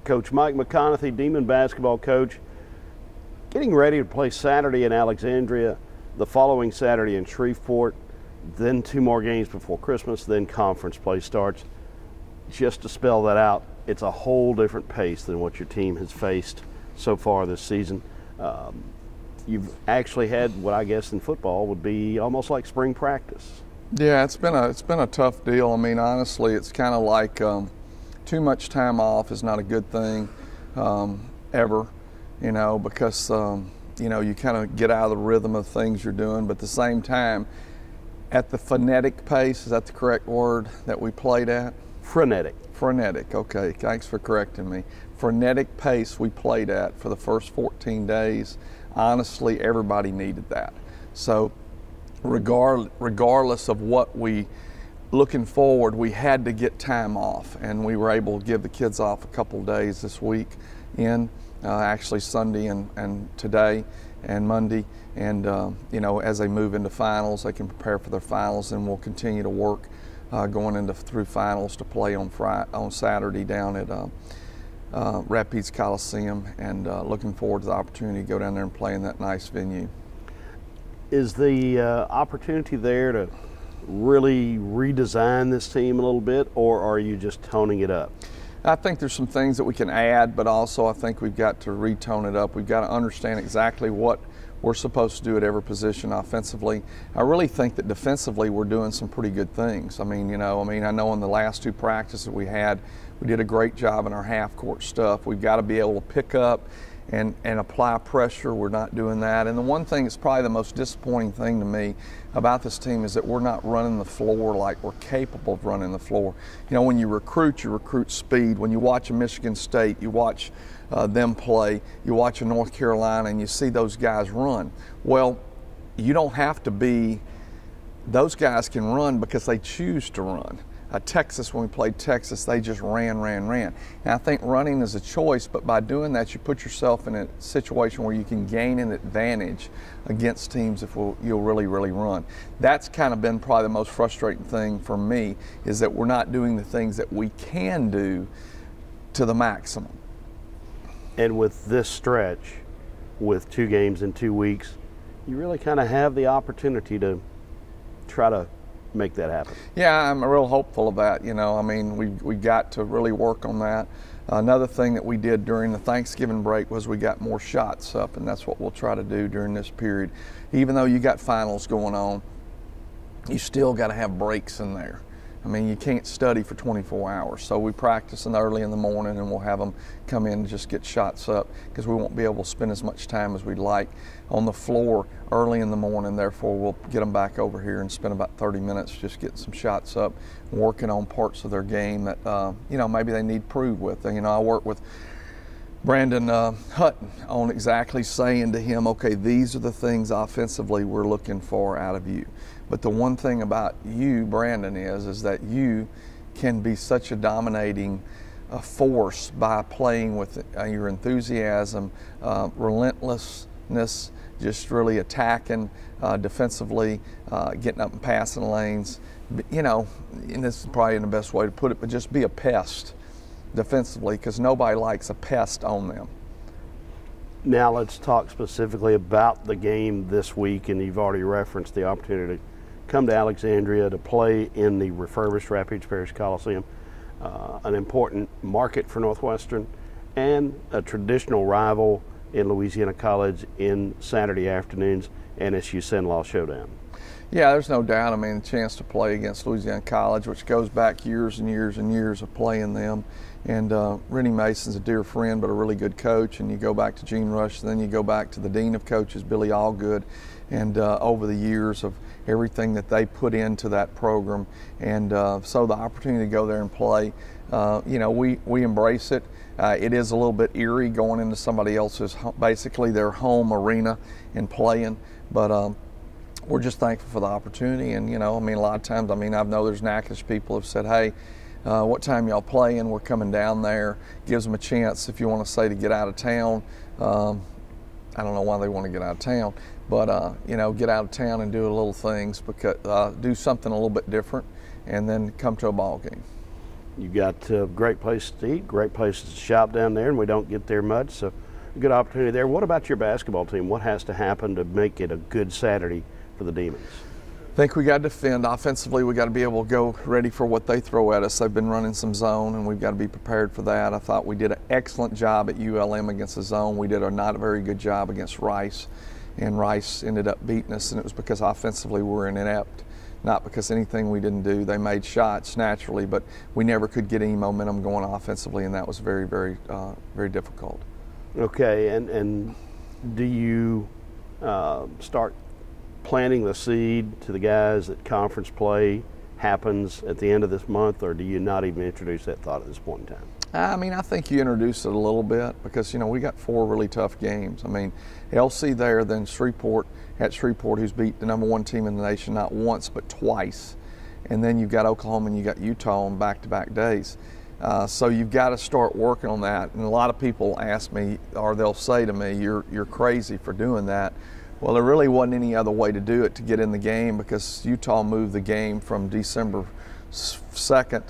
Coach Mike McConathy, Demon basketball coach, getting ready to play Saturday in Alexandria, the following Saturday in Shreveport, then 2 more games before Christmas, then conference play starts. Just to spell that out, it's a whole different pace than what your team has faced so far this season. You've actually had what I guess in football would be almost like spring practice. Yeah, it's been a tough deal. I mean, honestly, it's kind of like too much time off is not a good thing ever, you know, because you know, you kind of get out of the rhythm of things you're doing, but at the same time, at the frenetic pace, is that the correct word that we played at? Frenetic. Frenetic, okay, thanks for correcting me. Frenetic pace we played at for the first 14 days, honestly, everybody needed that. So regardless of what looking forward, we had to get time off, and we were able to give the kids off a couple of days this week actually Sunday and today and Monday, and you know, as they move into finals, they can prepare for their finals, and we'll continue to work going through finals to play on Saturday down at Rapides Coliseum, and looking forward to the opportunity to go down there and play in that nice venue. Is the opportunity there to really redesign this team a little bit, or are you just toning it up? I think there's some things that we can add, but also I think we've got to retone it up. We've got to understand exactly what we're supposed to do at every position offensively. I really think that defensively we're doing some pretty good things. I mean, I know in the last 2 practices we had, we did a great job in our half-court stuff. We've got to be able to pick up and apply pressure. We're not doing that. And the one thing that's probably the most disappointing thing to me about this team is that we're not running the floor like we're capable of running the floor. You know, when you recruit speed. When you watch a Michigan State, you watch them play, you watch a North Carolina, and you see those guys run. Well, you don't have to be, those guys can run because they choose to run. Texas, when we played Texas, they just ran. And I think running is a choice, but by doing that, you put yourself in a situation where you can gain an advantage against teams if you'll really run. That's kind of been probably the most frustrating thing for me, is that we're not doing the things that we can do to the maximum. And with this stretch, with 2 games in 2 weeks, you really kind of have the opportunity to try to make that happen. Yeah, I'm real hopeful of that. You know, I mean, we got to really work on that. Another thing that we did during the Thanksgiving break was we got more shots up, and that's what we'll try to do during this period. Even though you got finals going on, you still got to have breaks in there. I mean, you can't study for 24 hours. So we practice early in the morning, and we'll have them come in and just get shots up, because we won't be able to spend as much time as we'd like on the floor early in the morning. Therefore, we'll get them back over here and spend about 30 minutes just getting some shots up, working on parts of their game that, you know, maybe they need to prove with. You know, I work with Brandon Hutton on exactly saying to him, okay, these are the things offensively we're looking for out of you. But the one thing about you, Brandon, is that you can be such a dominating force by playing with your enthusiasm, relentlessness, just really attacking defensively, getting up and passing lanes. You know, and this is probably the best way to put it, but just be a pest defensively, because nobody likes a pest on them. Now let's talk specifically about the game this week, and you've already referenced the opportunity to come to Alexandria to play in the refurbished Rapides Parish Coliseum, an important market for Northwestern, and a traditional rival in Louisiana College in Saturday afternoons, NSU Cenla Showdown. Yeah, there's no doubt. I mean, the chance to play against Louisiana College, which goes back years and years of playing them. And Rennie Mason's a dear friend, but a really good coach. And you go back to Gene Rush, and then you go back to the dean of coaches, Billy Allgood, and over the years of everything that they put into that program. And so the opportunity to go there and play, you know, we embrace it. It is a little bit eerie going into somebody else's, basically their home arena and playing, but we're just thankful for the opportunity. And, you know, I mean, a lot of times, I mean, I know there's Natchitoches people have said, hey, what time y'all playing? We're coming down there. Gives them a chance, if you want to say, to get out of town. I don't know why they want to get out of town, but, you know, get out of town and do a little things, because do something a little bit different, and then come to a ball game. You got a great place to eat, great places to shop down there, and we don't get there much, so a good opportunity there. What about your basketball team? What has to happen to make it a good Saturday for the Demons? I think we got to defend. Offensively, we got to be able to go ready for what they throw at us. They've been running some zone, and we've got to be prepared for that. I thought we did an excellent job at ULM against the zone. We did a not a very good job against Rice, and Rice ended up beating us, and it was because offensively we were inept, not because anything we didn't do. They made shots naturally, but we never could get any momentum going offensively, and that was very, very, very difficult. Okay, and do you start planting the seed to the guys that conference play happens at the end of this month, or do you not even introduce that thought at this point in time? I mean, I think you introduce it a little bit because, you know, we got 4 really tough games. I mean, LC there, then Shreveport, who's beat the #1 team in the nation not once but twice. And then you've got Oklahoma and you got Utah on back-to-back days. So you've got to start working on that. And a lot of people ask me, or they'll say to me, you're crazy for doing that. Well, there really wasn't any other way to do it to get in the game because Utah moved the game from December 2nd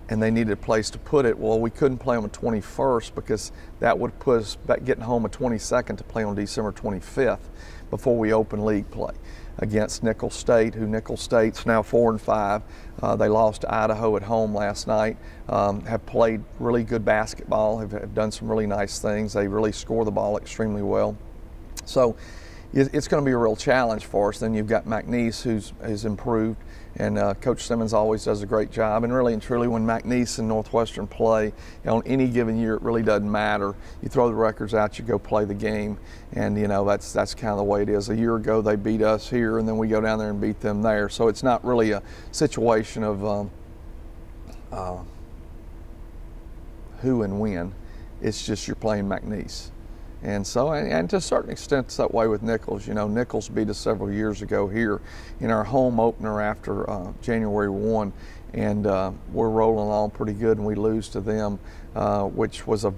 and they needed a place to put it. Well, we couldn't play on the 21st because that would put us back getting home the 22nd to play on December 25th before we open league play against Nicholls State, who Nicholls State's now 4-5. They lost to Idaho at home last night, have played really good basketball, have done some really nice things. They really score the ball extremely well. So it's going to be a real challenge for us. Then you've got McNeese, who's improved, and Coach Simmons always does a great job. And really and truly, when McNeese and Northwestern play, on any given year, it really doesn't matter. You throw the records out, you go play the game, and you know that's kind of the way it is. A year ago, they beat us here, and then we go down there and beat them there. So it's not really a situation of who and when. It's just you're playing McNeese. And so, and to a certain extent, it's that way with Nicholls. You know, Nicholls beat us several years ago here in our home opener after January 1, and we're rolling along pretty good, and we lose to them, which was a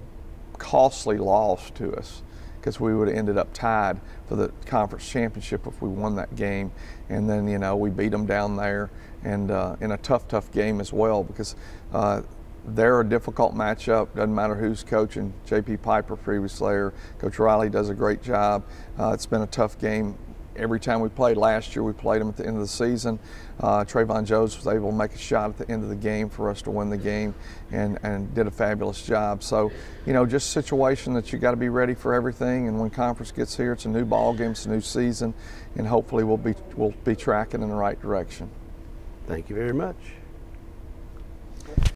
costly loss to us because we would have ended up tied for the conference championship if we won that game. And then, you know, we beat them down there, and in a tough game as well because they're a difficult matchup. Doesn't matter who's coaching. J.P. Piper previously there. Coach Riley does a great job. It's been a tough game every time we played. Last year we played them at the end of the season. Trayvon Jones was able to make a shot at the end of the game for us to win the game and did a fabulous job. So, you know, just a situation that you got to be ready for everything. And when conference gets here, it's a new ball game, it's a new season, and hopefully we'll be tracking in the right direction. Thank you very much.